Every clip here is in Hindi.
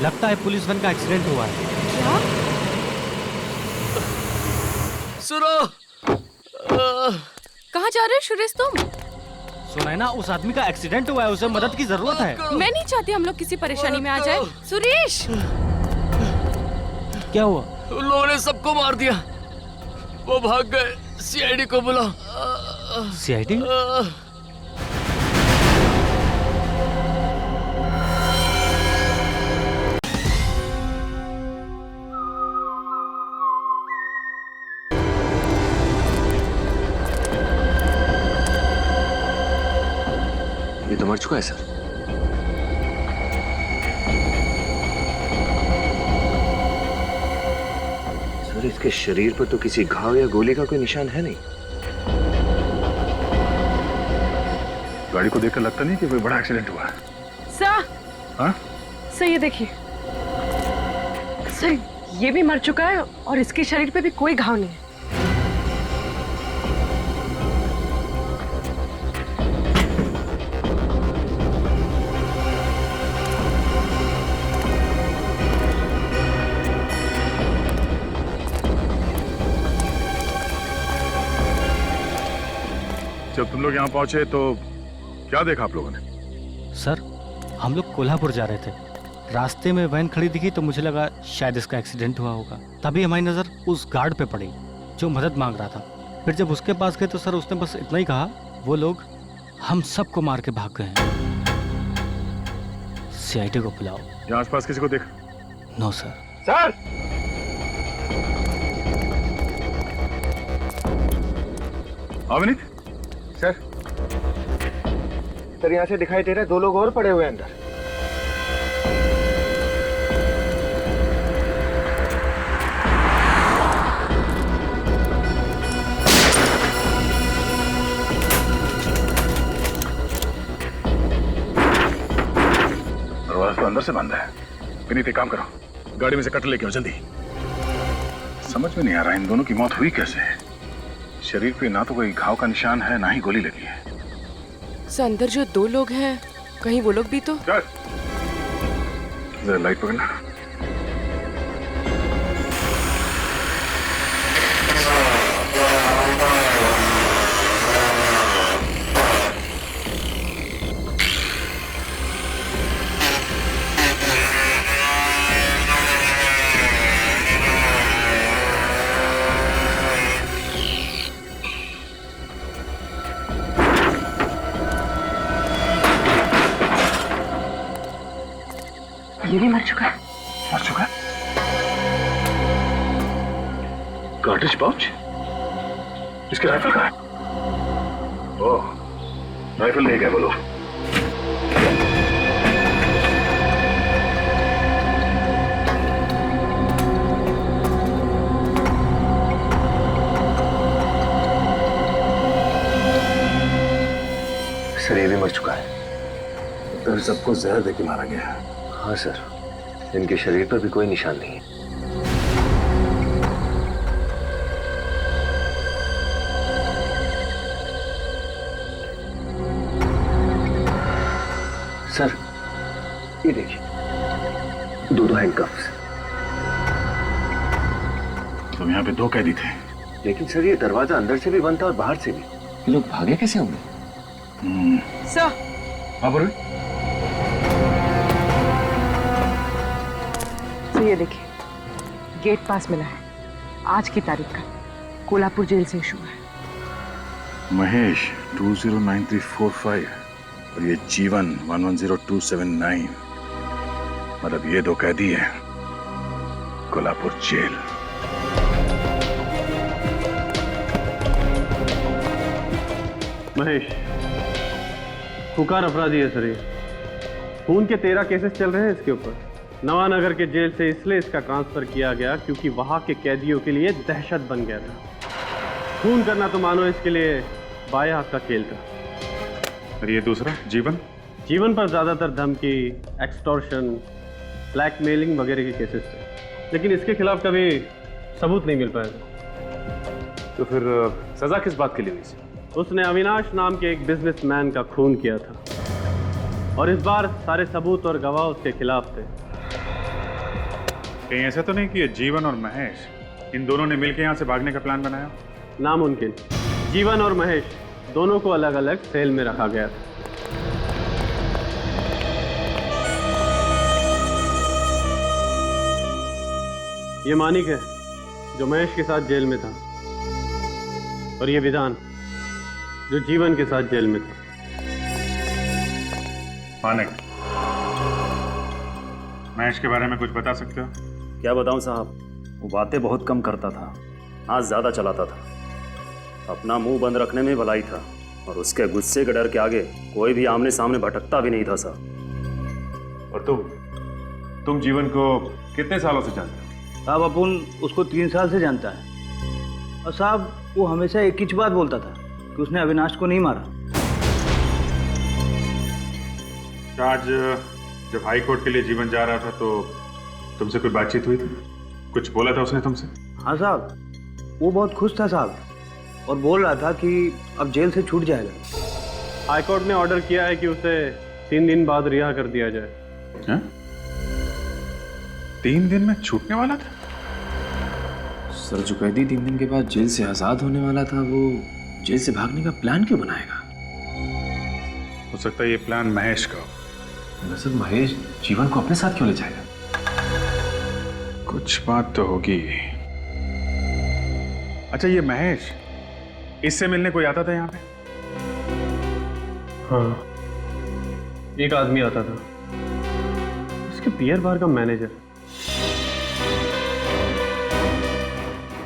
लगता है पुलिस वैन का एक्सीडेंट हुआ है। क्या? सुनो, कहाँ जा रहे हो सुरेश तुम? सुना है ना, उस आदमी का एक्सीडेंट हुआ है, उसे मदद की जरूरत है। मैं नहीं चाहती हम लोग किसी परेशानी में आ जाए। सुरेश! क्या हुआ? उन लोगों ने सबको मार दिया, वो भाग गए। सीआईडी को बुलाओ। सीआईडी? ये तो मर चुका है सर। सर इसके शरीर पर तो किसी घाव या गोली का कोई निशान है नहीं। गाड़ी को देखकर लगता नहीं कि कोई बड़ा एक्सीडेंट हुआ है। सर, हाँ? सर ये देखिए, सर ये भी मर चुका है और इसके शरीर पे भी कोई घाव नहीं है। जब तुम लोग यहाँ पहुंचे तो क्या देखा आप लोगों ने? सर, हम लोग कोल्हापुर जा रहे थे, रास्ते में वैन खड़ी दिखी तो मुझे लगा शायद इसका एक्सीडेंट हुआ होगा। तभी हमारी नजर उस गार्ड पे पड़ी जो मदद मांग रहा था। फिर जब उसके पास गए तो सर उसने बस इतना ही कहा, वो लोग हम सबको मार के भाग गए हैं। सीआईडी को बुलाओ। यहाँ आसपास किसी को देखा? No sir. Sir! Avneet? Sir, sir यहाँ से दिखाई दे रहा है 2 लोग और पड़े हुए हैं अंदर। दरवाजा तो अंदर से बंद है। विनीत एक काम करो, गाड़ी में से कट लेके आओ जल्दी। समझ में नहीं आ रहा इन दोनों की मौत हुई कैसे। शरीर पे ना तो कोई घाव का निशान है, ना ही गोली लगी है। सर अंदर जो 2 लोग हैं, कहीं वो लोग भी तो। चल जरा लाइट पकड़ना। ये भी मर चुका है। मर चुका है? Cartridge pouch? इसके राइफल का है? ओह, राइफल ले गए वो लोग। सर ये भी मर चुका है। तो सबको जहर देके मारा गया है। हाँ सर, इनके शरीर पर भी कोई निशान नहीं है। सर ये देखिए, 2 हैंडकफ्स। तो यहाँ पे 2 कैदी थे। लेकिन सर ये दरवाजा अंदर से भी बंद था और बाहर से भी। ये लोग भागे कैसे होंगे? सर, हाँ बोलो। ये देखिए, गेट पास मिला है, आज की तारीख का, कोल्हापुर जेल से इशू है। महेश 209345 और ये जीवन 110279। मतलब ये 2 कैदी हैं कोल्हापुर जेल। महेश खुकार अपराधी है सर। ये खून के 13 केसेस चल रहे हैं इसके ऊपर। नवानगर के जेल से इसलिए इसका ट्रांसफर किया गया क्योंकि वहां के कैदियों के लिए दहशत बन गया था। खून करना तो मानो इसके लिए बाएं हाथ का खेल था। और ये दूसरा जीवन? जीवन पर ज्यादातर धमकी, एक्सटॉर्शन, ब्लैकमेलिंग वगैरह के केसेस थे, लेकिन इसके खिलाफ कभी सबूत नहीं मिल पाया। तो फिर सजा किस बात के लिए हुई? उसने अविनाश नाम के एक बिजनेसमैन का खून किया था और इस बार सारे सबूत और गवाह उसके खिलाफ थे। कहीं ऐसा तो नहीं कि ये जीवन और महेश इन दोनों ने मिलकर यहाँ से भागने का प्लान बनाया? नामुमकिन। जीवन और महेश दोनों को अलग अलग सेल में रखा गया था। ये मानिक है जो महेश के साथ जेल में था, और ये विधान जो जीवन के साथ जेल में था। मानिक, महेश के बारे में कुछ बता सकते हो? क्या बताऊं साहब, वो बातें बहुत कम करता था, हाथ ज्यादा चलाता था, अपना मुंह बंद रखने में भलाई था, और उसके गुस्से के डर के आगे कोई भी आमने सामने भटकता भी नहीं था साहब। और तुम जीवन को कितने सालों से जानते हो? साहब अपन उसको 3 साल से जानता है, और साहब वो हमेशा एक ही बात बोलता था कि उसने अविनाश को नहीं मारा। आज जब हाई कोर्ट के लिए जीवन जा रहा था तो तुमसे कुछ बातचीत हुई थी? कुछ बोला था उसने तुमसे? हाँ साहब, वो बहुत खुश था साहब, और बोल रहा था कि अब जेल से छूट जाएगा। हाईकोर्ट ने ऑर्डर किया है कि उसे 3 दिन बाद रिहा कर दिया जाए। क्या? 3 दिन में छूटने वाला था? सर, जो कैदी 3 दिन के बाद जेल से आजाद होने वाला था, वो जेल से भागने का प्लान क्यों बनाएगा? हो सकता है ये प्लान महेश का हो। सर, महेश जीवन को अपने साथ क्यों ले जाएगा? कुछ बात तो होगी। अच्छा, ये महेश इससे मिलने कोई आता था यहाँ पे? हाँ, एक आदमी आता था, उसके बियर बार का मैनेजर।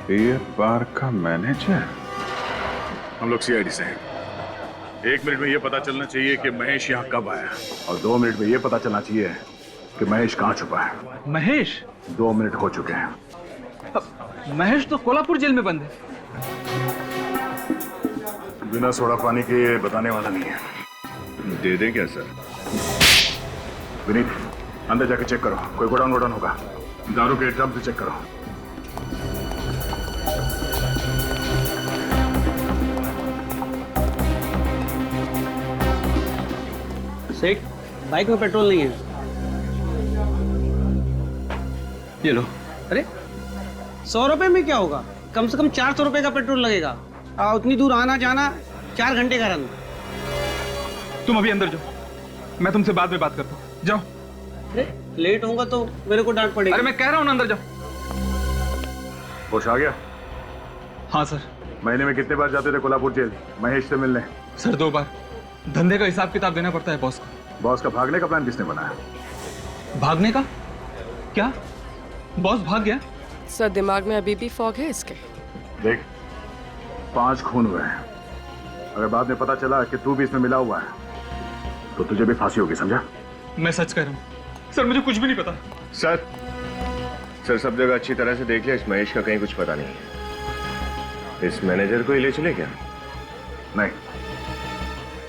बियर बार का मैनेजर? हम लोग सीआईडी से हैं। 1 मिनट में ये पता चलना चाहिए कि महेश यहाँ कब आया, और 2 मिनट में ये पता चलना चाहिए कि महेश कहाँ छुपा है। महेश? 2 मिनट हो चुके हैं। महेश तो कोल्हापुर जेल में बंद है। बिना सोडा पानी के बताने वाला नहीं है। दे दें क्या सर? विनीत, अंदर जाके चेक करो, कोई गोडाउन वोडाउन होगा। दारू के ड्रम से चेक करो। सेठ, बाइक में पेट्रोल नहीं है। ये लो। अरे 100 रुपए में क्या होगा? कम से कम 400 रुपए का पेट्रोल लगेगा, और उतनी दूर आना जाना 4 घंटे का रन। तुम अभी अंदर जाओ, मैं तुमसे बाद में बात करता हूँ। जाओ। अरे लेट होगा तो मेरे को डांट पड़ेगी। अरे मैं कह रहा हूँ ना, अंदर जाओ। होश आ गया? हाँ सर। महीने में कितने बार जाते थे कोल्हापुर जेल महेश से मिलने? सर 2 बार। धंधे का हिसाब किताब देना पड़ता है बॉस को। बॉस का भागने का प्लान किसने बनाया? भागने का? क्या बॉस भाग गया? सर, दिमाग में अभी भी फॉग है इसके। देख, 5 खून हुए हैं। अगर बाद में पता चला कि तू भी इसमें मिला हुआ है तो तुझे भी फांसी होगी, समझा? मैं सच कह रहा हूँ सर, मुझे कुछ भी नहीं पता। सर सब जगह अच्छी तरह से देख लिया, इस महेश का कहीं कुछ पता नहीं है। इस मैनेजर को ही ले चले क्या? नहीं,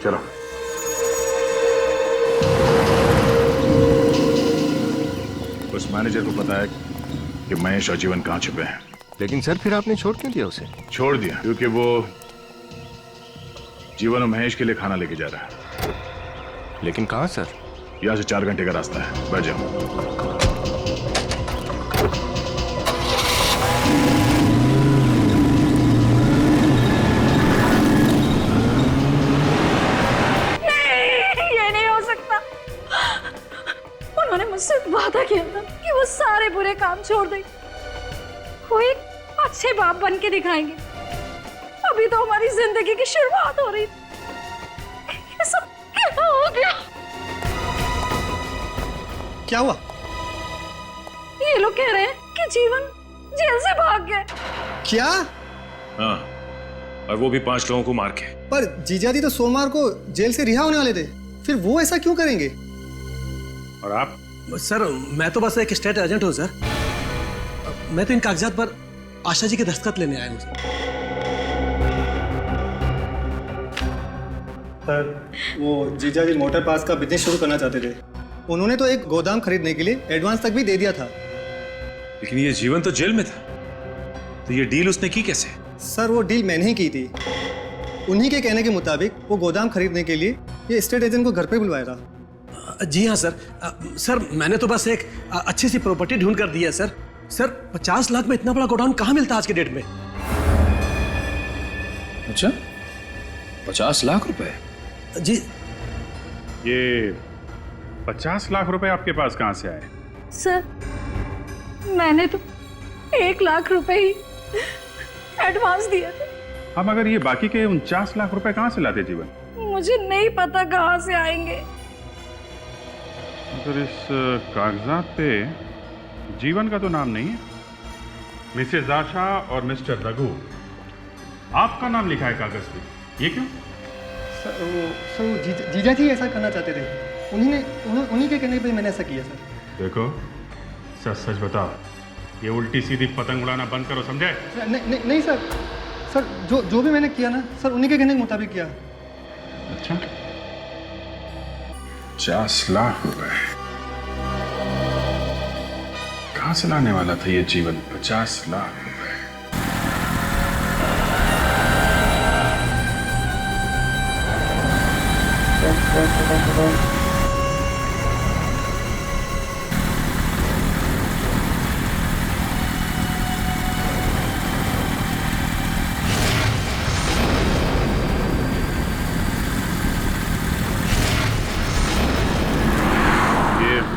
चलो। उस मैनेजर को पता है कि महेश और जीवन कहाँ छुपे हैं। लेकिन सर फिर आपने छोड़ क्यों दिया उसे? छोड़ दिया क्योंकि वो जीवन और महेश के लिए खाना लेके जा रहा है। लेकिन कहाँ सर? यहाँ से 4 घंटे का रास्ता है, बैठ जाओ। उन्होंने मुझसे वादा किया था कि वो सारे बुरे काम छोड़ देंगे, वो एक अच्छे बाप बन के दिखाएंगे। अभी तो हमारी जिंदगी की शुरुआत हो रही थी, ये सब क्या हो गया? क्या हुआ? ये लोग कह रहे हैं कि जीवन जेल से भाग गए। क्या? हाँ, और वो भी 5 लोगों को मार के। पर जीजाजी तो सोमवार को जेल से रिहा होने वाले थे, फिर वो ऐसा क्यों करेंगे? और आप? सर मैं तो बस एक स्टेट एजेंट हूँ सर। मैं तो इन कागजात पर आशा जी के दस्तखत लेने आया हूँ सर, वो जीजाजी मोटर पास का बिजनेस शुरू करना चाहते थे। उन्होंने तो एक गोदाम खरीदने के लिए एडवांस तक भी दे दिया था। लेकिन ये जीवन तो जेल में था, तो ये डील उसने की कैसे? सर वो डील मैंने ही की थी। उन्हीं के कहने के मुताबिक वो गोदाम खरीदने के लिए ये स्टेट एजेंट को घर पे बुलवाया था। जी हाँ सर। सर मैंने तो बस एक अच्छी सी प्रॉपर्टी ढूंढ कर दी है सर। सर 50 लाख में इतना बड़ा गोडाउन कहाँ मिलता आज के डेट में? अच्छा, 50 लाख रुपए? जी। ये 50 लाख रुपए आपके पास कहाँ से आए? सर, मैंने तो 1 लाख रुपए ही एडवांस दिया था। हम अगर ये बाकी के 49 लाख रुपए कहाँ से लाते जीवन? मुझे नहीं पता कहाँ से आएंगे। अगर इस कागजात पे जीवन का तो नाम नहीं है, मिसेज आशा और मिस्टर रघु आपका नाम लिखा है कागज पे, ये क्यों? सर जीजा जी ऐसा करना चाहते थे, उन्हीं के कहने पे मैंने ऐसा किया सर। देखो सच सच बताओ, ये उल्टी सीधी पतंग उड़ाना बंद करो, समझे? नहीं सर, जो भी मैंने किया ना सर, उन्हीं के कहने के मुताबिक किया। अच्छा, 50 लाख रुपए कहां से लाने वाला था ये जीवन? 50 लाख रुपए।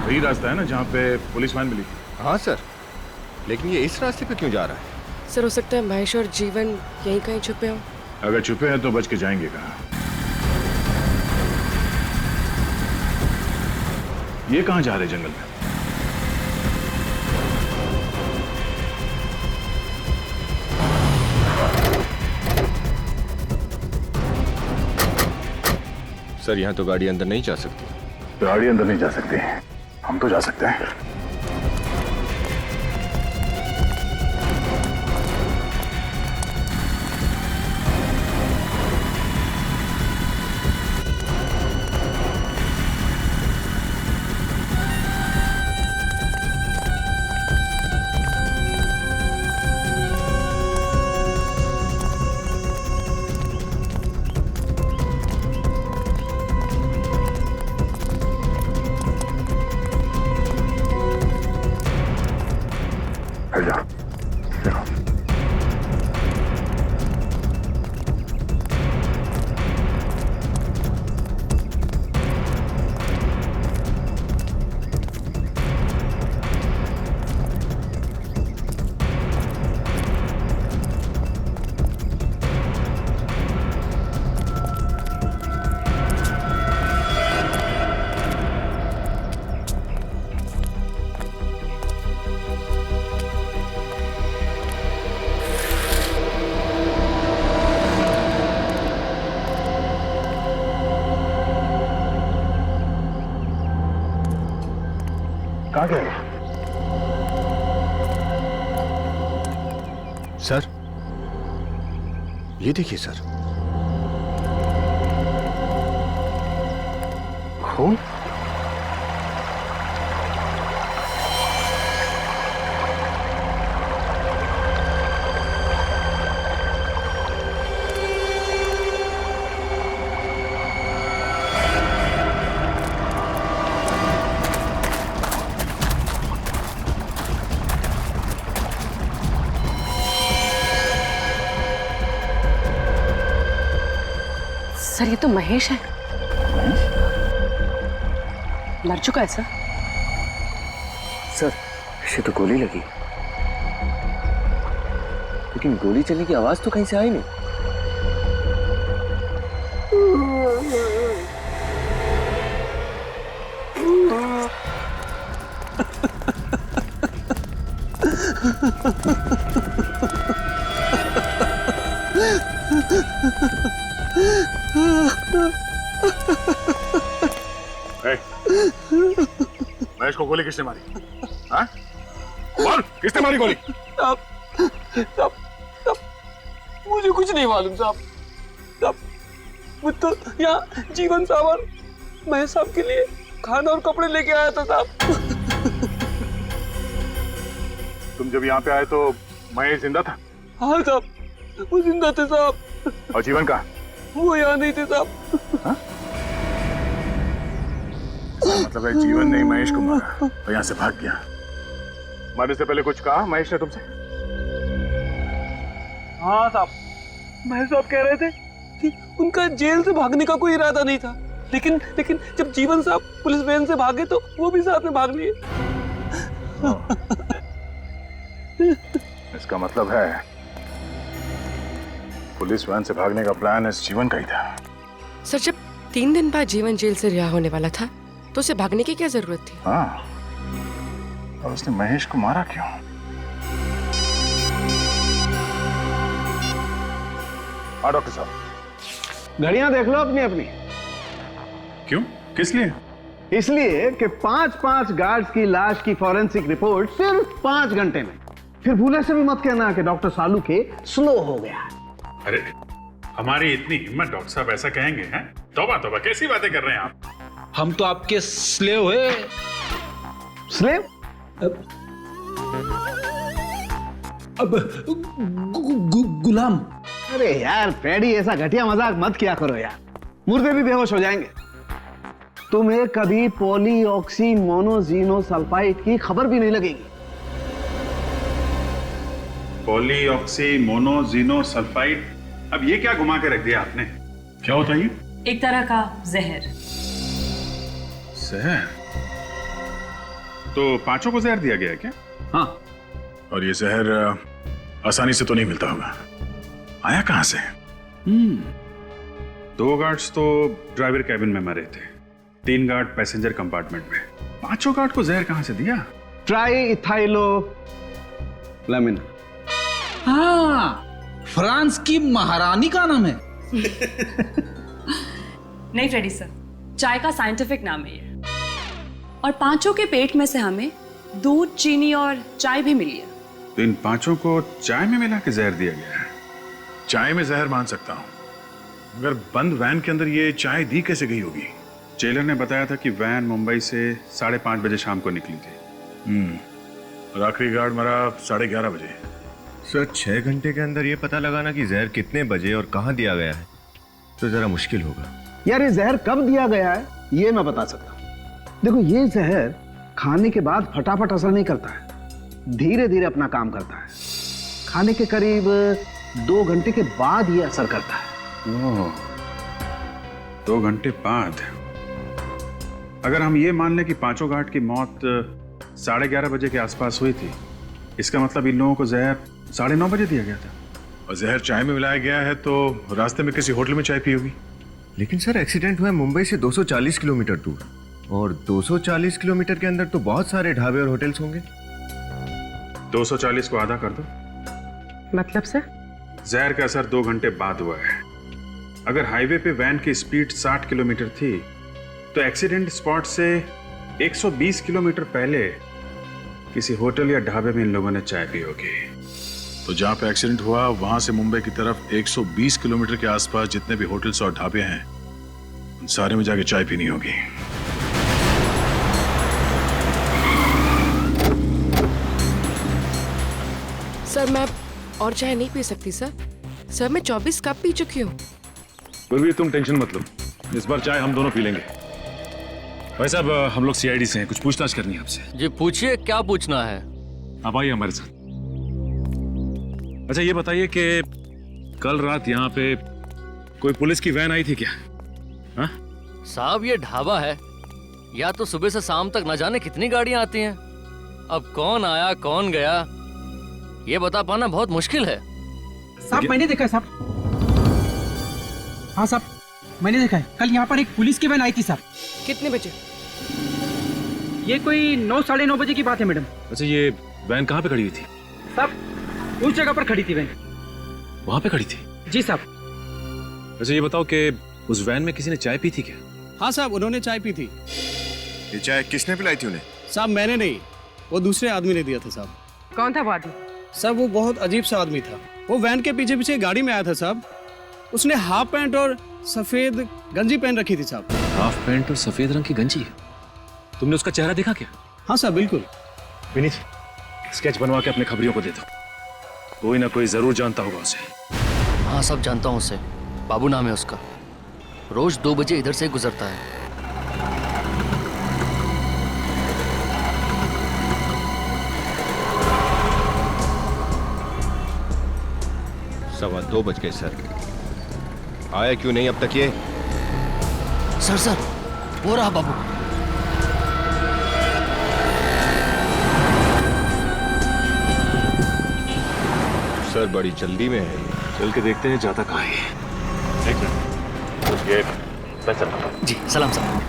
वही रास्ता है ना जहाँ पे पुलिस वैन मिली? हाँ सर, लेकिन ये इस रास्ते पे क्यों जा रहा है? सर, हो सकता है महेश और जीवन यहीं कहीं छुपे हों। अगर छुपे हैं तो बच के जाएंगे कहाँ? ये कहाँ जा रहे जंगल में? सर, यहाँ तो गाड़ी अंदर नहीं जा सकती। गाड़ी अंदर नहीं जा सकती, हम तो जा सकते हैं। कहाँ गए? सर, ये देखिए सर, खून। सर, ये तो महेश है। मर चुका है सर। सर, इसे तो गोली लगी, लेकिन गोली चलने की आवाज तो कहीं से आई नहीं। महेश को गोली किसने मारी? हाँ? बोल, किसने मारी गोली? साहब, मुझे कुछ नहीं मालूम साहब। मैं तो यहाँ जीवन साहब और महेश साहब के लिए खाना और कपड़े लेके आया था साहब। तुम जब यहाँ पे आए तो महेश जिंदा था? हाँ साहब, वो जिंदा थे साहब। और जीवन का? वो यहाँ नहीं थे साहब। हाँ? मतलब है जीवन ने महेश को मारा और यहाँ से भाग गया। मरने से पहले कुछ कहा महेश ने तुमसे? हाँ साहब, महेश साहब कह रहे थे कि उनका जेल से भागने का कोई इरादा नहीं था, लेकिन जब जीवन साहब पुलिस वैन से भागे तो वो भी साथ में भाग लिए। इसका मतलब है पुलिस वैन से भागने का प्लान इस जीवन का ही था। सर, जब 3 दिन बाद जीवन जेल से रिहा होने वाला था तो उसे भागने की क्या जरूरत थी? हाँ, और उसने महेश को मारा क्यों? हाँ डॉक्टर साहब, घड़ियां देख लो अपनी अपनी। क्यों? किस लिए? इसलिए कि 5-5 गार्ड्स की लाश की फॉरेंसिक रिपोर्ट सिर्फ 5 घंटे में। फिर भूले से भी मत कहना कि डॉक्टर सालू के स्लो हो गया। अरे हमारी इतनी हिम्मत, डॉक्टर साहब ऐसा कहेंगे? हैं? तौबा तौबा, कैसी बातें कर रहे हैं आप? हम तो आपके स्लेव हुए। स्लेव? अब गुलाम। अरे यार पैडी, ऐसा घटिया मजाक मत किया करो यार, मुर्दे भी बेहोश हो जाएंगे। तुम्हें कभी पॉलीऑक्सी मोनोजीनोसल्फाइड की खबर भी नहीं लगेगी। पॉलीऑक्सी मोनोजीनोसल्फाइड, अब ये क्या घुमा के रख दिया आपने? क्या होता है ये? एक तरह का जहर। जहर? तो 5 को जहर दिया गया है क्या? हाँ। और ये जहर आसानी से तो नहीं मिलता होगा, आया कहां से? 2 गार्ड्स तो ड्राइवर कैबिन में मरे थे, 3 गार्ड पैसेंजर कंपार्टमेंट में। 5 गार्ड को जहर कहां से दिया? ट्राई इथाइलो लैमिन। हाँ, फ्रांस की महारानी का नाम है। नहीं फ्रेडी सर, चाय का साइंटिफिक नाम है ये। और 5 के पेट में से हमें दूध, चीनी और चाय भी मिली है। तो इन 5 को चाय में मिला के जहर दिया गया है। चाय में जहर मान सकता हूं, मगर बंद वैन के अंदर ये चाय दी कैसे गई होगी? जेलर ने बताया था कि वैन मुंबई से 5:30 बजे शाम को निकली थी। और आखिरी गार्ड मरा 11:30 बजे। सर 6 घंटे के अंदर ये पता लगाना कि जहर कितने बजे और कहां दिया गया है तो जरा मुश्किल होगा। यार ये जहर कब दिया गया है ये मैं बता सकता हूं। देखो, ये जहर खाने के बाद फटाफट असर नहीं करता है, धीरे धीरे अपना काम करता है। खाने के करीब 2 घंटे के बाद ये असर करता है। 2 घंटे बाद? अगर हम ये मान लें कि 5 गार्ड की मौत 11:30 बजे के आसपास हुई थी, इसका मतलब इन लोगों को जहर 9:30 बजे दिया गया था। और जहर चाय में मिलाया गया है तो रास्ते में किसी होटल में चाय पी होगी। लेकिन सर एक्सीडेंट हुआ है मुंबई से 240 किलोमीटर दूर, और 240 किलोमीटर के अंदर तो बहुत सारे ढाबे और होटल्स होंगे। 240 को आधा कर दो। मतलब सर? जहर का असर 2 घंटे बाद हुआ है। अगर हाईवे पे वैन की स्पीड 60 किलोमीटर थी तो एक्सीडेंट स्पॉट से 120 किलोमीटर पहले किसी होटल या ढाबे में इन लोगों ने चाय पी होगी। तो जहां पे एक्सीडेंट हुआ वहां से मुंबई की तरफ 120 किलोमीटर के आसपास जितने भी होटल्स और ढाबे हैं उन सारे में जाके चाय पीनी होगी। सर मैं और चाय नहीं पी सकती सर। सर मैं 24 कप पी चुकी हूँ। फिर भी तुम टेंशन मत लो, इस बार चाय हम दोनों पी लेंगे। भाई साहब, हम लोग सीआईडी से हैं, कुछ पूछताछ करनी है आपसे। जी पूछिए, क्या पूछना है? आप आइए हमारे साथ। अच्छा ये बताइए कि कल रात यहाँ पे कोई पुलिस की वैन आई थी क्या? हाँ? साहब ये ढाबा है, या तो सुबह से शाम तक न जाने कितनी गाड़ियां आती हैं। अब कौन आया कौन गया ये बता पाना बहुत मुश्किल है। साहब मैंने देखा है साहब। हाँ साहब मैंने देखा है, कल यहाँ पर एक पुलिस की वैन आई थी साहब। कितने बजे? ये कोई 9 साढ़े 9 बजे की बात है मैडम। अच्छा ये वैन कहाँ पे खड़ी हुई थी? साहब उस जगह पर खड़ी थी वैन। वहाँ पे खड़ी थी? जी साहब। अच्छा ये बताओ कि उस वैन में किसी ने चाय पी थी क्या? हाँ साहब, उन्होंने चाय पी थी। ये चाय किसने पिलाई थी उन्हें? साहब मैंने नहीं, वो दूसरे आदमी ने दिया था साहब। कौन था वो आदमी? साहब वो बहुत अजीब सा आदमी था। वो वैन के पीछे पीछे गाड़ी में आया था साहब। उसने हाफ पैंट और सफेद गंजी पहन रखी थी साहब। हाफ पैंट और सफेद रंग की गंजी? तुमने उसका चेहरा देखा क्या? हाँ साहब बिल्कुल। विनीत, स्केच बनवा के अपने खबरियों को दे दो, कोई ना कोई जरूर जानता होगा उसे। हाँ सब जानता हूँ उसे, बाबू नाम है उसका, रोज 2 बजे इधर से गुजरता है। 2:15 बज गए सर। आया क्यों नहीं अब तक ये? सर वो रहा बाबू। सर बड़ी जल्दी में है। चल के देखते हैं जाता कहाँ है। एक मिनट, ये मैं चलता हूं। जी सलाम सलाम।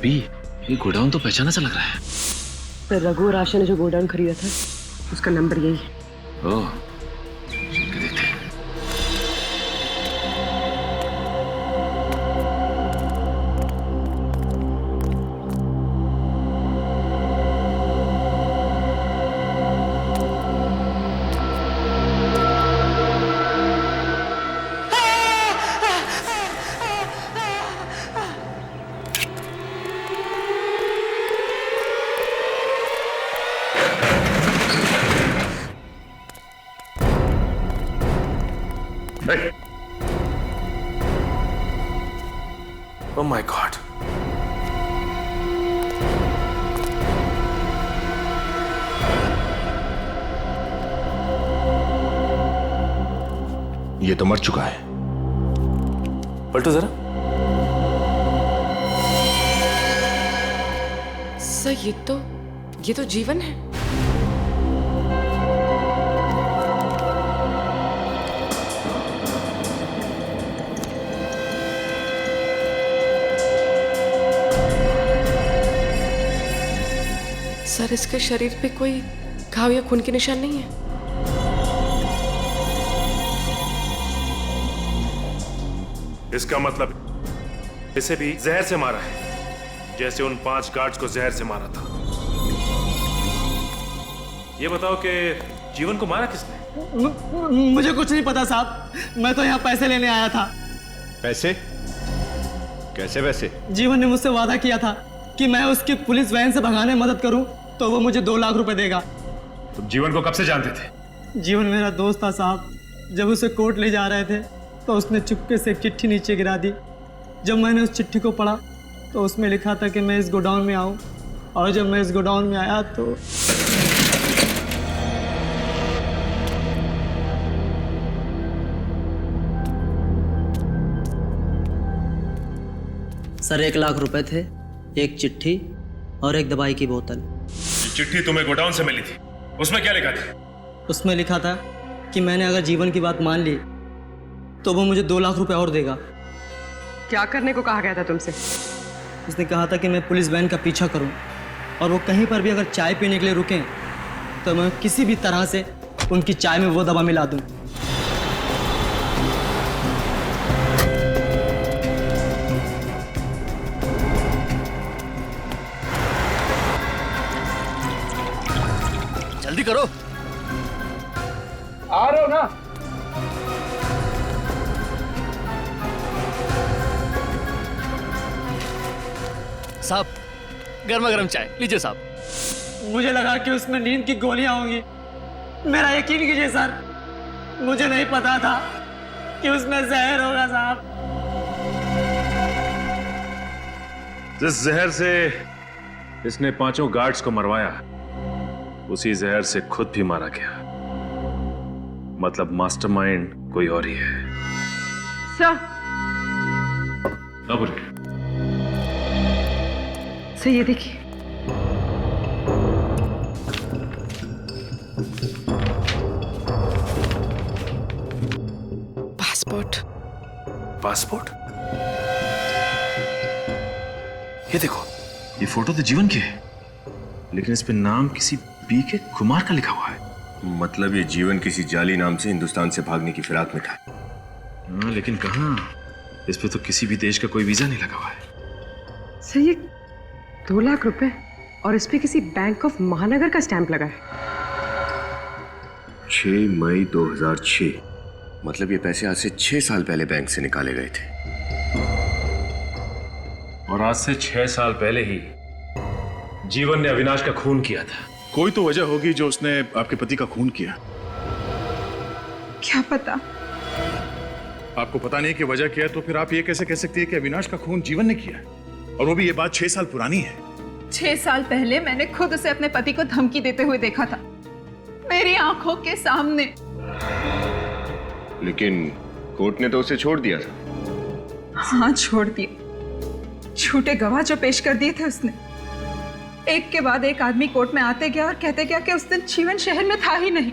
B, ये गोडाउन तो पहचाना सा लग रहा है। पर रघु और आशा ने जो गोडाउन खरीदा था उसका नंबर यही है। ओह, चल के देखते हैं। Oh my God! ये तो मर चुका है। पलटो जरा। सर ये तो जीवन है। सर इसके शरीर पे कोई घाव या खून के निशान नहीं है। इसका मतलब इसे भी जहर से मारा है, जैसे उन 5 गार्ड्स को जहर से मारा था। ये बताओ कि जीवन को मारा किसने? मुझे कुछ नहीं पता साहब, मैं तो यहाँ पैसे लेने आया था। पैसे? कैसे पैसे? जीवन ने मुझसे वादा किया था कि मैं उसकी पुलिस वैन से भगाने में मदद करूं तो वो मुझे 2 लाख रुपए देगा। तुम जीवन को कब से जानते थे? जीवन मेरा दोस्त था साहब। जब उसे कोर्ट ले जा रहे थे तो उसने चुपके से एक चिट्ठी नीचे गिरा दी। जब मैंने उस चिट्ठी को पढ़ा तो उसमें लिखा था कि मैं इस गोडाउन में आऊं, और जब मैं इस गोडाउन में आया तो सर 1 लाख रुपए थे, एक चिट्ठी और एक दवाई की बोतल। ये चिट्ठी तुम्हें गोडाउन से मिली थी, उसमें क्या लिखा था? उसमें लिखा था कि मैंने अगर जीवन की बात मान ली तो वो मुझे 2 लाख रुपए और देगा। क्या करने को कहा गया था तुमसे? उसने कहा था कि मैं पुलिस वैन का पीछा करूं, और वो कहीं पर भी अगर चाय पीने के लिए रुकें तो मैं किसी भी तरह से उनकी चाय में वो दवा मिला दूं। जल्दी करो। आ रहे हो ना? साहब गर्मा गर्म चाय लीजिए साहब। मुझे लगा कि उसमें नींद की गोलियां होंगी। मेरा यकीन कीजिए सर, मुझे नहीं पता था कि उसमें जहर होगा साहब। जिस जहर से इसने 5 गार्ड्स को मरवाया, उसी जहर से खुद भी मारा गया। मतलब मास्टरमाइंड कोई और ही है। सर सर ये देखिए। पासपोर्ट? ये देखो, ये फोटो तो जीवन की है, लेकिन इस पे नाम किसी बी के कुमार का लिखा हुआ है। मतलब ये जीवन किसी जाली नाम से हिंदुस्तान से भागने की फिराक में था। हाँ, लेकिन कहाँ? इस पे तो किसी भी देश का कोई वीजा नहीं लगा हुआ है। सर ये 2 लाख रुपए और इस पे किसी बैंक ऑफ महानगर का स्टैंप लगा है। 6 मई 2006, मतलब ये पैसे आज से 6 साल पहले बैंक से निकाले गए थे। और आज से 6 साल पहले ही जीवन ने अविनाश का खून किया था। कोई तो वजह होगी जो उसने आपके पति का खून किया। क्या पता? आपको पता नहीं कि वजह क्या है, तो फिर आप ये कैसे कह सकती है कि अविनाश का खून जीवन ने किया? और वो भी ये बात 6 साल पुरानी है। 6 साल पहले मैंने खुद उसे अपने पति को धमकी देते हुए देखा था, मेरी आंखों के सामने। लेकिन कोर्ट ने तो उसे छोड़ दिया था। हाँ, छोड़ दिया। झूठे गवाह जो पेश कर दिए थे उसने। एक के बाद एक आदमी कोर्ट में आते गया और कहते गया कि उस दिन जीवन शहर में था ही नहीं।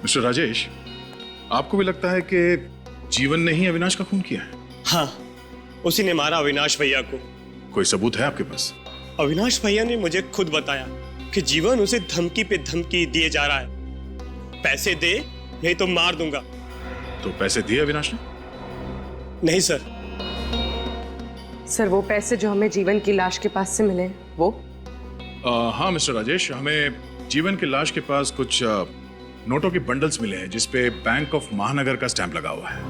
मिस्टर राजेश, आपको भी लगता है कि जीवन ने ही अविनाश का खून किया है? हाँ, उसी ने मारा अविनाश भैया को। कोई सबूत है आपके पास? अविनाश भैया ने मुझे खुद बताया कि जीवन उसे धमकी पे धमकी दिए जा रहा है, पैसे दे नहीं तो मार दूंगा। तो पैसे दिए अविनाश ने? नहीं सर। सर वो पैसे जो हमें जीवन की लाश के पास से मिले वो? हाँ मिस्टर राजेश, हमें जीवन की लाश के पास कुछ नोटों के बंडल्स मिले हैं जिसपे बैंक ऑफ महानगर का स्टैंप लगा हुआ है।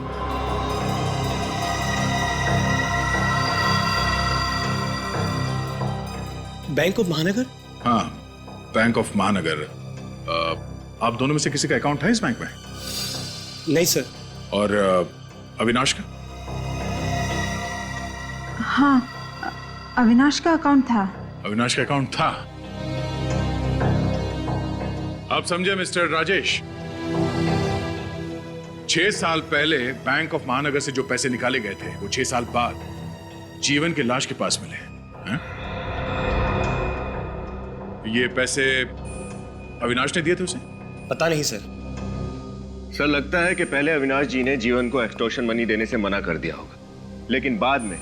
बैंक ऑफ महानगर? हाँ, बैंक ऑफ महानगर। आप दोनों में से किसी का अकाउंट है इस बैंक में? नहीं सर। और अविनाश का? हाँ, अविनाश का अकाउंट था। अविनाश का अकाउंट था? आप समझे मिस्टर राजेश? 6 साल पहले बैंक ऑफ महानगर से जो पैसे निकाले गए थे वो 6 साल बाद जीवन की लाश के पास मिले हैं? ये पैसे अविनाश ने दिए थे उसे? पता नहीं सर। सर लगता है कि पहले अविनाश जी ने जीवन को एक्सटॉर्शन मनी देने से मना कर दिया होगा, लेकिन बाद में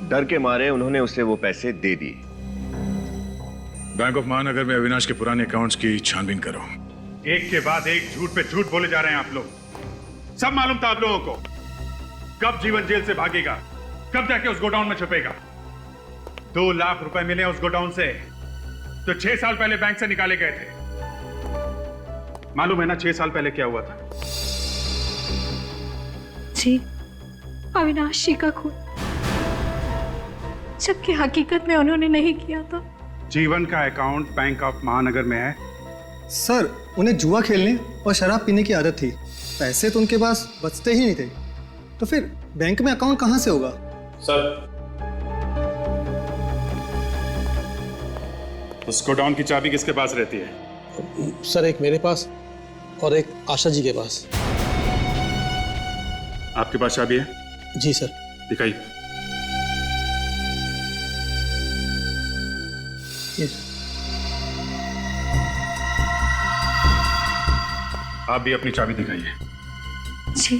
डर के मारे उन्होंने उसे वो पैसे दे दिए। बैंक ऑफ महानगर में अविनाश के पुराने अकाउंट्स की छानबीन करो। एक के बाद एक झूठ पे झूठ बोले जा रहे हैं आप लोग। सब मालूम था आप लोगों को कब जीवन जेल से भागेगा, कब जाके उस गोडाउन में छुपेगा। 2 लाख रुपए मिले उस गोडाउन से, तो 6 साल पहले बैंक से निकाले गए थे। मालूम है ना 6 साल पहले क्या हुआ था? जी, अविनाश जी का खून, जबकि हकीकत में उन्होंने नहीं किया था। जीवन का अकाउंट बैंक ऑफ महानगर में है। सर उन्हें जुआ खेलने और शराब पीने की आदत थी, पैसे तो उनके पास बचते ही नहीं थे, तो फिर बैंक में अकाउंट कहां से होगा? सर उस गोडाउन की चाबी किसके पास रहती है? सर एक मेरे पास और एक आशा जी के पास। आपके पास चाबी है? जी सर। दिखाइए। आप भी अपनी चाबी दिखाइए। जी।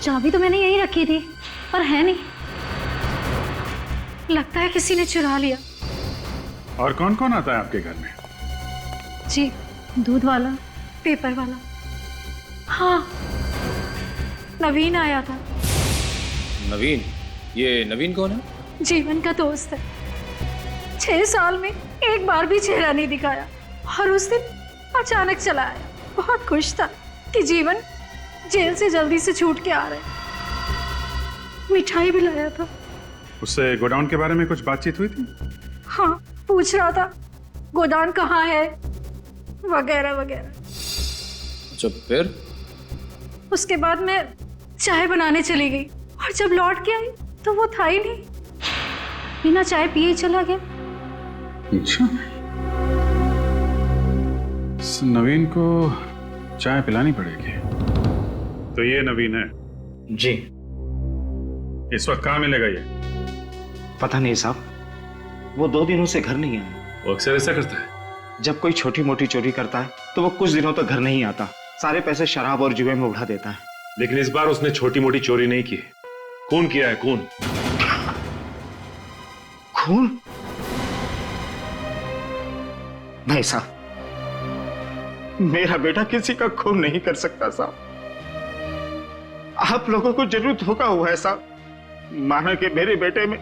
चाबी तो मैंने यहीं रखी थी, पर है नहीं। लगता है किसी ने चुरा लिया। और कौन कौन आता है आपके घर में? जी, दूध वाला, पेपर वाला। हाँ, नवीन आया था। नवीन? ये नवीन कौन है? जीवन का दोस्त है। 6 साल में एक बार भी चेहरा नहीं दिखाया और उस दिन अचानक चला आया। बहुत खुश था कि जीवन जेल से जल्दी से छूट के आ रहे। मिठाई भी लाया था। उससे गोडाउन के बारे में कुछ बातचीत हुई थी? हाँ, पूछ रहा था गोदाम कहाँ है वगैरह वगैरह। अच्छा, फिर? उसके बाद मैं चाय बनाने चली गई और जब लौट के आई तो वो था ही नहीं। बिना चाय पिए ही चला गया। अच्छा, नवीन को चाय पिलानी पड़ेगी। तो ये नवीन है? जी। इस वक्त कहाँ मिलेगा ये? पता नहीं साहब, वो 2 दिनों से घर नहीं आया। वो अक्सर ऐसा करता है। जब कोई छोटी मोटी चोरी करता है तो वो कुछ दिनों तक घर नहीं आता, सारे पैसे शराब और जुए में उड़ा देता है। लेकिन इस बार उसने छोटी मोटी चोरी नहीं की, खून किया है, खून। खून? नहीं साहब, मेरा बेटा किसी का खून नहीं कर सकता साहब। आप लोगों को जरूर धोखा हुआ है साहब। माना कि मेरे बेटे में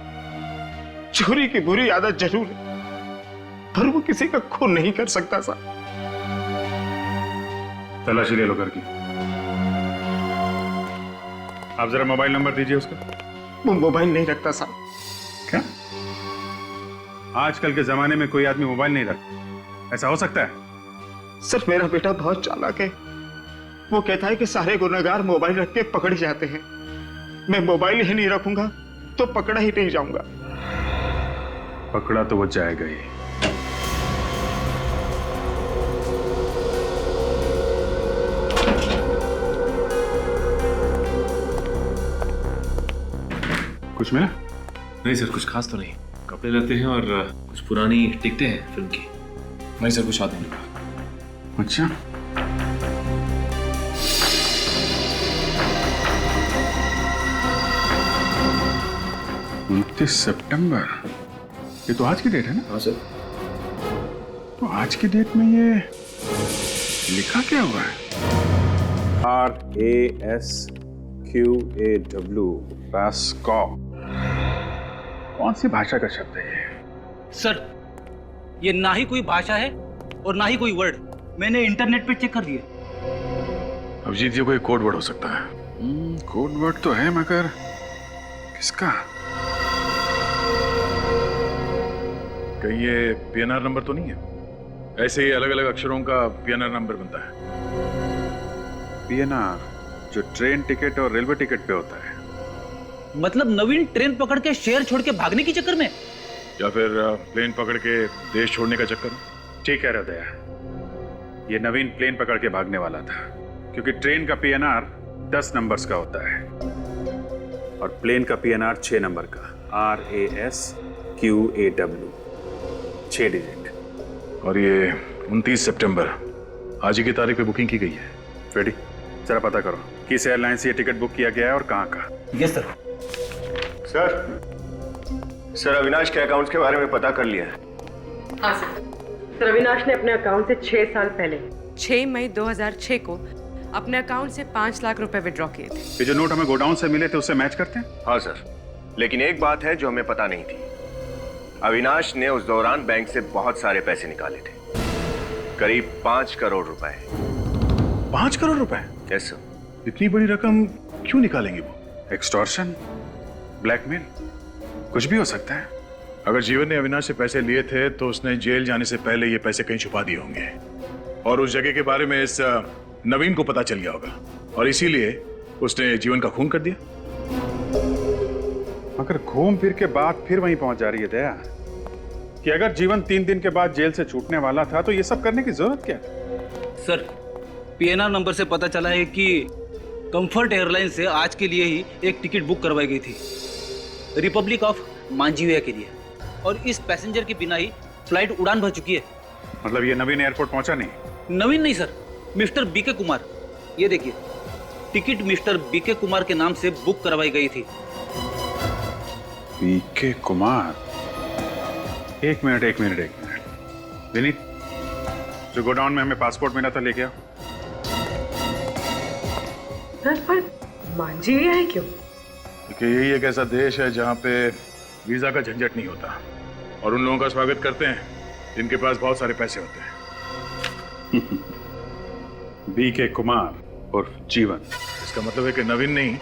चोरी की बुरी आदत जरूर है, पर वो किसी का खून नहीं कर सकता साहब। तलाशी ले लो घर की। आप जरा मोबाइल नंबर दीजिए उसका। वो मोबाइल नहीं रखता साहब। क्या? आजकल के जमाने में कोई आदमी मोबाइल नहीं रखता, ऐसा हो सकता है? सर मेरा बेटा बहुत चालाक है। वो कहता है कि सारे गुनहगार मोबाइल रख के पकड़े जाते हैं। मैं मोबाइल ही नहीं रखूंगा तो पकड़ा ही नहीं जाऊंगा। पकड़ा तो वो जाएगा ही। कुछ मिला? नहीं सर, कुछ खास तो नहीं। कपड़े लेते हैं और कुछ पुरानी टिकटें हैं फिल्म की। नहीं सर, कुछ आते नहीं। अच्छा, 29 सितंबर, ये तो आज की डेट है ना? हाँ सर। तो आज की डेट में ये लिखा क्या हुआ है? RASQAW, रास्कॉ। कौन सी भाषा का शब्द है ये? सर, ये ना ही कोई भाषा है और ना ही कोई वर्ड। मैंने इंटरनेट पे चेक कर दिया। अभिजीत, ये कोई कोड वर्ड हो सकता है। कोड वर्ड तो है, मगर किसका? कहीं ये PNR नंबर तो नहीं है? ऐसे ही अलग अलग अक्षरों का PNR नंबर बनता है। PNR जो ट्रेन टिकट और रेलवे टिकट पे होता है। मतलब नवीन ट्रेन पकड़ के शहर छोड़ के भागने की चक्कर में, या फिर प्लेन पकड़ के देश छोड़ने का चक्कर में? ठीक कह रहा दया, ये नवीन प्लेन पकड़ के भागने वाला था, क्योंकि ट्रेन का PNR 10 नंबर्स का होता है और प्लेन का PNR 6 नंबर का, RASQAW, 6 डिजिट। और ये 29 सितंबर आज ही की तारीख पे बुकिंग की गई है। फ्रेडी, जरा पता करो किस एयरलाइन से ये टिकट बुक किया गया है और कहाँ का। Yes sir. सर अविनाश के अकाउंट्स के बारे में पता कर लिया है। हाँ सर, अविनाश ने अपने अकाउंट से 6 साल पहले 6 मई 2006 को अपने अकाउंट से 5 लाख रुपए विड्रॉ किए थे। ये जो नोट हमें गोडाउन से मिले थे उससे मैच करते हैं? हाँ सर, लेकिन एक बात है जो हमें पता नहीं थी। अविनाश ने उस दौरान बैंक से बहुत सारे पैसे निकाले थे, करीब 5 करोड़ रुपए। 5 करोड़ रुपए? Yes sir. इतनी बड़ी रकम क्यों निकालेंगे वो? एक्सटॉर्शन, ब्लैकमेल, कुछ भी हो सकता है। अगर जीवन ने अविनाश से पैसे लिए थे तो उसने जेल जाने से पहले ये पैसे कहीं छुपा दिए होंगे और उस जगह के बारे में इस नवीन को पता चल गया होगा और इसीलिए उसने जीवन का खून कर दिया। मगर घूम फिर के बात फिर वहीं पहुंच जा रही है दया कि अगर जीवन 3 दिन के बाद जेल से छूटने वाला था तो ये सब करने की जरूरत क्या? सर, PNR नंबर से पता चला है कि कंफर्ट एयरलाइन से आज के लिए ही एक टिकट बुक करवाई गई थी, रिपब्लिक ऑफ मांजीविया के लिए, और इस पैसेंजर के बिना ही फ्लाइट उड़ान भर चुकी है। मतलब ये नवीन एयरपोर्ट पहुंचा नहीं? नवीन नहीं सर, मिस्टर BK कुमार। ये देखिए, टिकट मिस्टर BK कुमार के नाम से बुक करवाई गई थी। BK कुमार? एक मिनट विनीत, जो गोडाउन में हमें पासपोर्ट मिला था लेके आओ। पर मांजीविया है क्यों? क्योंकि यही एक ऐसा देश है जहाँ पे वीजा का झंझट नहीं होता और उन लोगों का स्वागत करते हैं जिनके पास बहुत सारे पैसे होते हैं। BK कुमार और जीवन, इसका मतलब है कि नवीन नहीं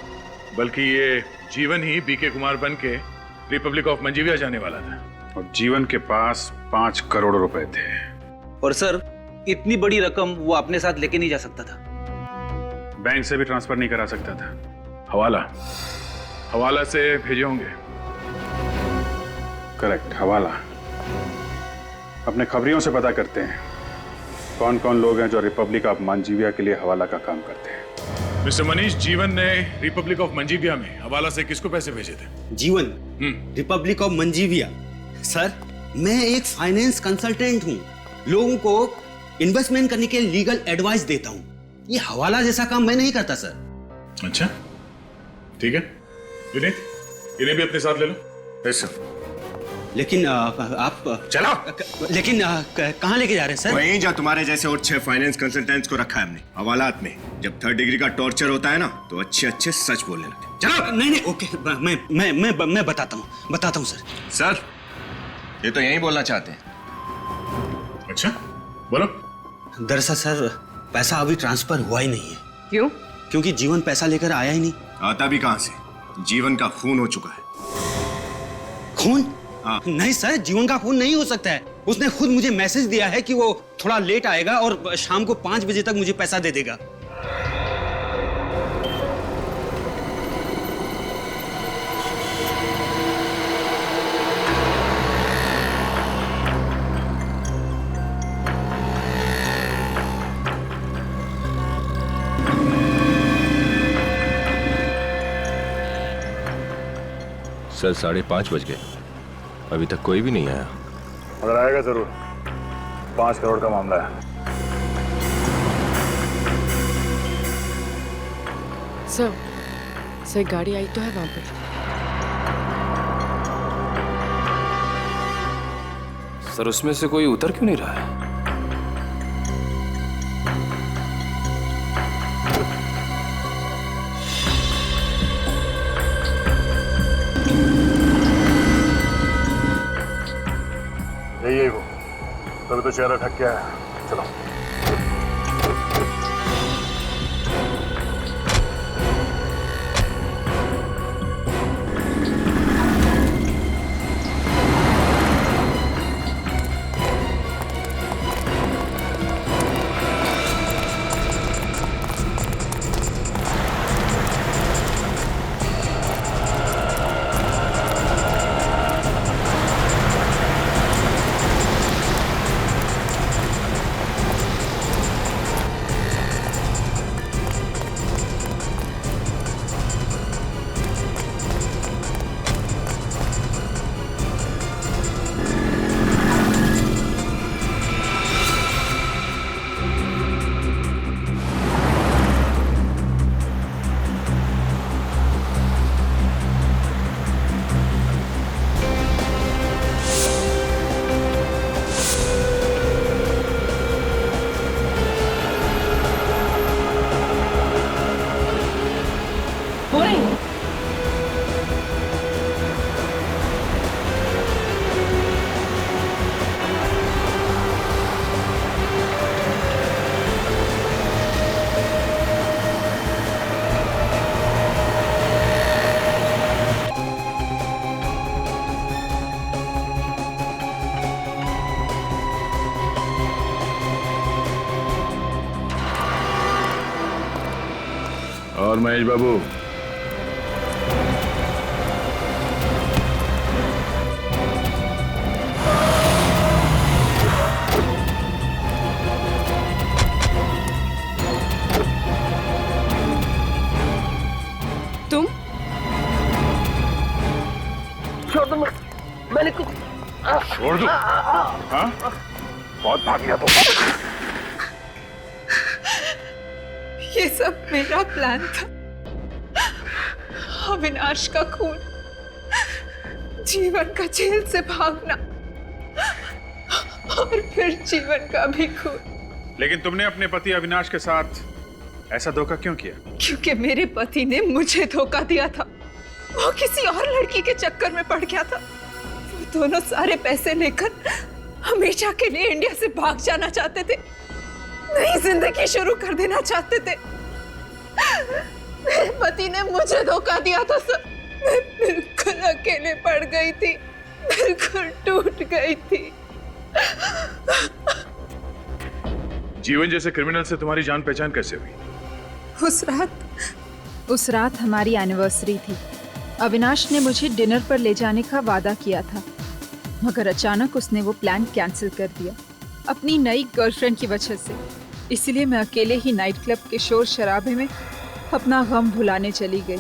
बल्कि ये जीवन ही BK कुमार बन के रिपब्लिक ऑफ मंजीविया जाने वाला था और जीवन के पास 5 करोड़ रुपए थे। और सर, इतनी बड़ी रकम वो अपने साथ लेके नहीं जा सकता था। बैंक से भी ट्रांसफर नहीं करा सकता था, हवाला से भेजे होंगे। करेक्ट, हवाला। अपने खबरियों से पता करते हैं कौन कौन लोग हैं जो रिपब्लिक ऑफ मंजीविया के लिए हवाला का काम करते हैं। मिस्टर मनीष, जीवन ने रिपब्लिक ऑफ मंजीविया में हवाला से किसको पैसे भेजे थे? जीवन, रिपब्लिक ऑफ मंजीविया? सर, मैं एक फाइनेंस कंसल्टेंट हूँ। लोगों को इन्वेस्टमेंट करने के लीगल एडवाइस देता हूँ। ये हवाला जैसा काम मैं नहीं करता सर। अच्छा ठीक है, विनीत इन्हें भी अपने साथ ले लो। Yes sir. लेकिन आप चलो। लेकिन कहाँ लेके जा रहे हैं सर? वहीं जा तुम्हारे जैसे और 6 फाइनेंस कंसल्टेंट्स को रखा है हमने हवालात में। जब 3rd डिग्री का टॉर्चर होता है ना तो अच्छे अच्छे सच बोलने लगते। चलो। नहीं ओके, मैं बताता हूँ सर। सर ये तो यही बोलना चाहते हैं। अच्छा बोलो। दरअसल सर पैसा अभी ट्रांसफर हुआ ही नहीं है। क्यों? क्योंकि जीवन पैसा लेकर आया ही नहीं। आता भी कहां से? जीवन का खून हो चुका है। खून? नहीं सर, जीवन का खून नहीं हो सकता है। उसने खुद मुझे मैसेज दिया है कि वो थोड़ा लेट आएगा और शाम को 5 बजे तक मुझे पैसा दे देगा। सर 5:30 बज गए, अभी तक कोई भी नहीं आया। अगर आएगा जरूर, 5 करोड़ का मामला है। सर गाड़ी आई तो है वहां पे। सर उसमें से कोई उतर क्यों नहीं रहा है? यही वो, तभी तो चेहरा ढक गया है। चलो। और महेश बाबू, तुम? छोड़ दो, मैंने कुछ छोड़ दो। हाँ? बहुत भाग गया तो। ये सब मेरा प्लान था। अविनाश का खून, जीवन का जेल से भागना और फिर जीवन का भी खून। लेकिन तुमने अपने पति अविनाश के साथ ऐसा धोखा क्यों किया? क्योंकि मेरे पति ने मुझे धोखा दिया था। वो किसी और लड़की के चक्कर में पड़ गया था। वो दोनों सारे पैसे लेकर हमेशा के लिए इंडिया से भाग जाना चाहते थे, नई जिंदगी शुरू कर देना चाहते थे। मेरे पति ने मुझे धोखा दिया था सर। मैं बिल्कुल अकेले पड़ गई थी, बिल्कुल टूट गई थी। जीवन जैसे क्रिमिनल से तुम्हारी जान पहचान कैसे हुई? उस रात हमारी एनिवर्सरी थी। अविनाश ने मुझे डिनर पर ले जाने का वादा किया था, मगर अचानक उसने वो प्लान कैंसिल कर दिया अपनी नई गर्लफ्रेंड की वजह से। इसलिए मैं अकेले ही नाइट क्लब के शोर शराबे में अपना गम भुलाने चली गई।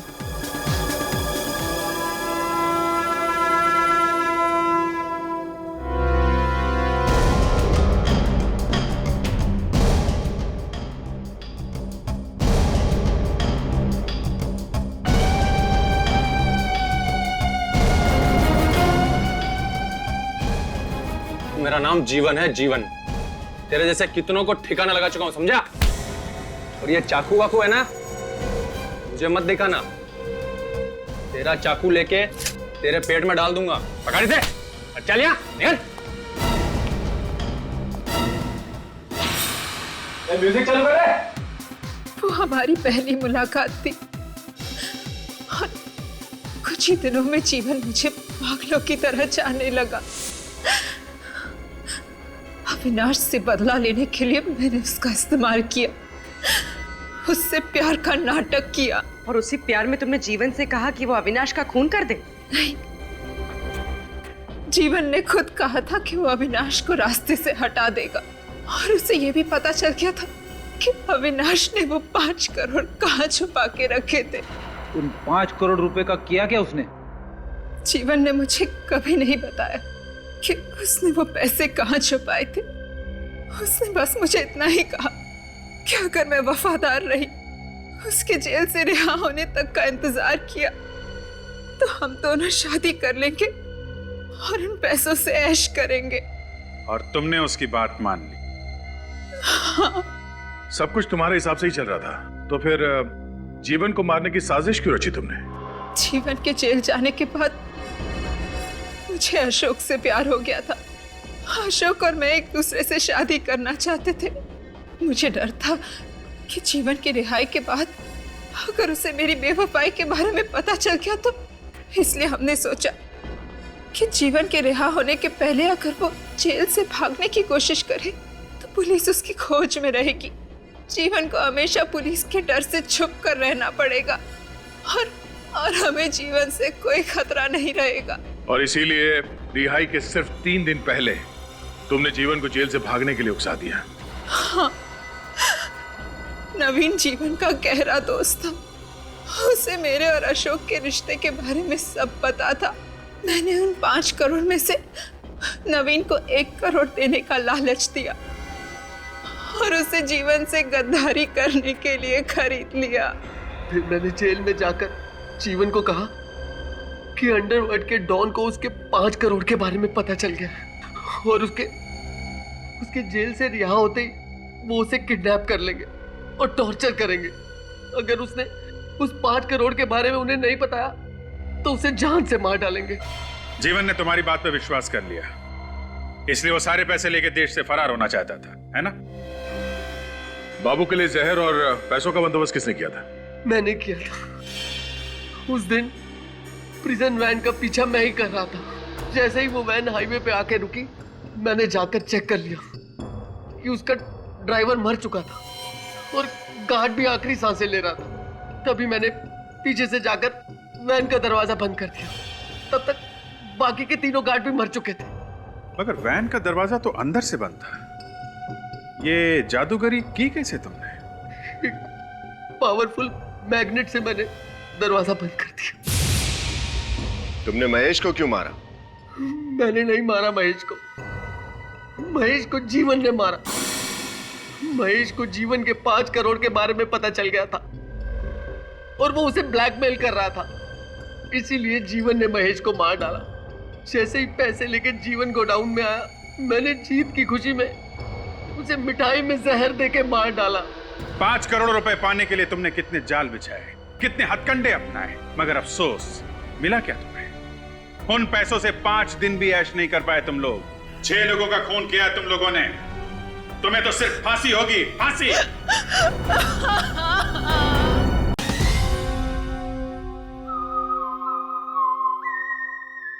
मेरा नाम जीवन है, जीवन। तेरे जैसे कितनों को ठिकाना लगा चुका हूं, समझा? और ये चाकू वाकू है ना, मुझे मत दिखाना। तेरा चाकू लेके तेरे पेट में डाल दूंगा। पकड़ इसे। चल यहाँ, निकल। म्यूजिक चालू कर रहे। वो हमारी पहली मुलाकात थी और कुछ ही दिनों में जीवन मुझे पागलों की तरह चाहने लगा। अविनाश से बदला लेने के लिए मैंने उसका इस्तेमाल किया, उससे प्यार का नाटक किया। और उसी प्यार में तुमने जीवन से कहा कि वो अविनाश का खून कर दे? नहीं, जीवन ने खुद कहा था कि वो अविनाश को रास्ते से हटा देगा और उसे ये भी पता चल गया था कि अविनाश ने वो 5 करोड़ कहाँ छुपा के रखे थे। उन 5 करोड़ रुपए का किया क्या उसने? जीवन ने मुझे कभी नहीं बताया कि उसने वो पैसे कहाँ छुपाए थे। उसने बस मुझे इतना ही कहा कि अगर मैं वफादार रही, उसके जेल से रिहा होने तक का इंतजार किया, तो हम दोनों शादी कर लेंगे और उन पैसों से ऐश करेंगे। और तुमने उसकी बात मान ली? हाँ। सब कुछ तुम्हारे हिसाब से ही चल रहा था, तो फिर जीवन को मारने की साजिश क्यों रची तुमने? जीवन के जेल जाने के बाद मुझे अशोक से प्यार हो गया था। अशोक और मैं एक दूसरे से शादी करना चाहते थे। मुझे डर था कि जीवन की रिहाई के बाद अगर उसे मेरी बेवफाई के बारे में पता चल गया तो, इसलिए हमने सोचा कि जीवन के रिहा होने के पहले अगर वो जेल से भागने की कोशिश करे तो पुलिस उसकी खोज में रहेगी। जीवन को हमेशा पुलिस के डर से छुप कर रहना पड़ेगा और हमें जीवन से कोई खतरा नहीं रहेगा। और इसीलिए रिहाई के सिर्फ 3 दिन पहले तुमने जीवन को जेल से भागने के लिए उकसा दिया। हाँ, नवीन जीवन का गहरा दोस्त था। उसे मेरे और अशोक के रिश्ते के बारे में सब पता था। मैंने उन 5 करोड़ में से नवीन को 1 करोड़ देने का लालच दिया और उसे जीवन से गद्दारी करने के लिए खरीद लिया। फिर मैंने जेल में जाकर जीवन को कहा कि अंडरवर्ल्ड के डॉन को उसके 5 करोड़ के बारे में पता चल गया और उसके जेल से रिहा होते ही वो उसे किडनैप कर लेंगे और टॉर्चर करेंगे। अगर उसने उस 5 करोड़ के बारे में उन्हें नहीं बताया तो उसे जान से मार डालेंगे। जीवन ने तुम्हारी बात पे विश्वास कर लिया, इसलिए वो सारे पैसे लेके देश से फरार होना चाहता था, है ना? बाबू के लिए जहर और पैसों का बंदोबस्त किसने किया था? मैंने किया था। उस दिन प्रिजन वैन का पीछा मैं ही कर रहा था। जैसे ही वो वैन हाईवे पे आके रुकी, मैंने जाकर चेक कर लिया कि उसका ड्राइवर मर चुका था और गार्ड भी आखिरी सांसें ले रहा था। तभी मैंने पीछे से जाकर वैन का दरवाजा बंद कर दिया। तब तक बाकी के 3 गार्ड भी मर चुके थे। मगर वैन का दरवाजा तो अंदर से बंद था। ये जादूगरी की कैसे तुमने? पावरफुल मैग्नेट से मैंने दरवाजा बंद कर दिया। तुमने महेश को क्यों मारा? मैंने नहीं मारा महेश को। महेश को जीवन ने मारा। महेश को जीवन के 5 करोड़ के बारे में पता चल गया था और वो उसे ब्लैकमेल कर रहा था। इसीलिए जीवन ने महेश को मार डाला। जैसे ही पैसे लेके जीवन गोडाउन में आया, मैंने जीत की खुशी में उसे मिठाई में जहर देके मार डाला। 5 करोड़ रुपए पाने के लिए तुमने कितने जाल बिछाए, कितने हथकंडे अपनाए, मगर अफसोस, मिला क्या तुम्हें? उन पैसों से 5 दिन भी ऐश नहीं कर पाए तुम लोग। 6 लोगों का खून किया तुम लोगों ने। तुम्हें तो सिर्फ फांसी होगी, फांसी।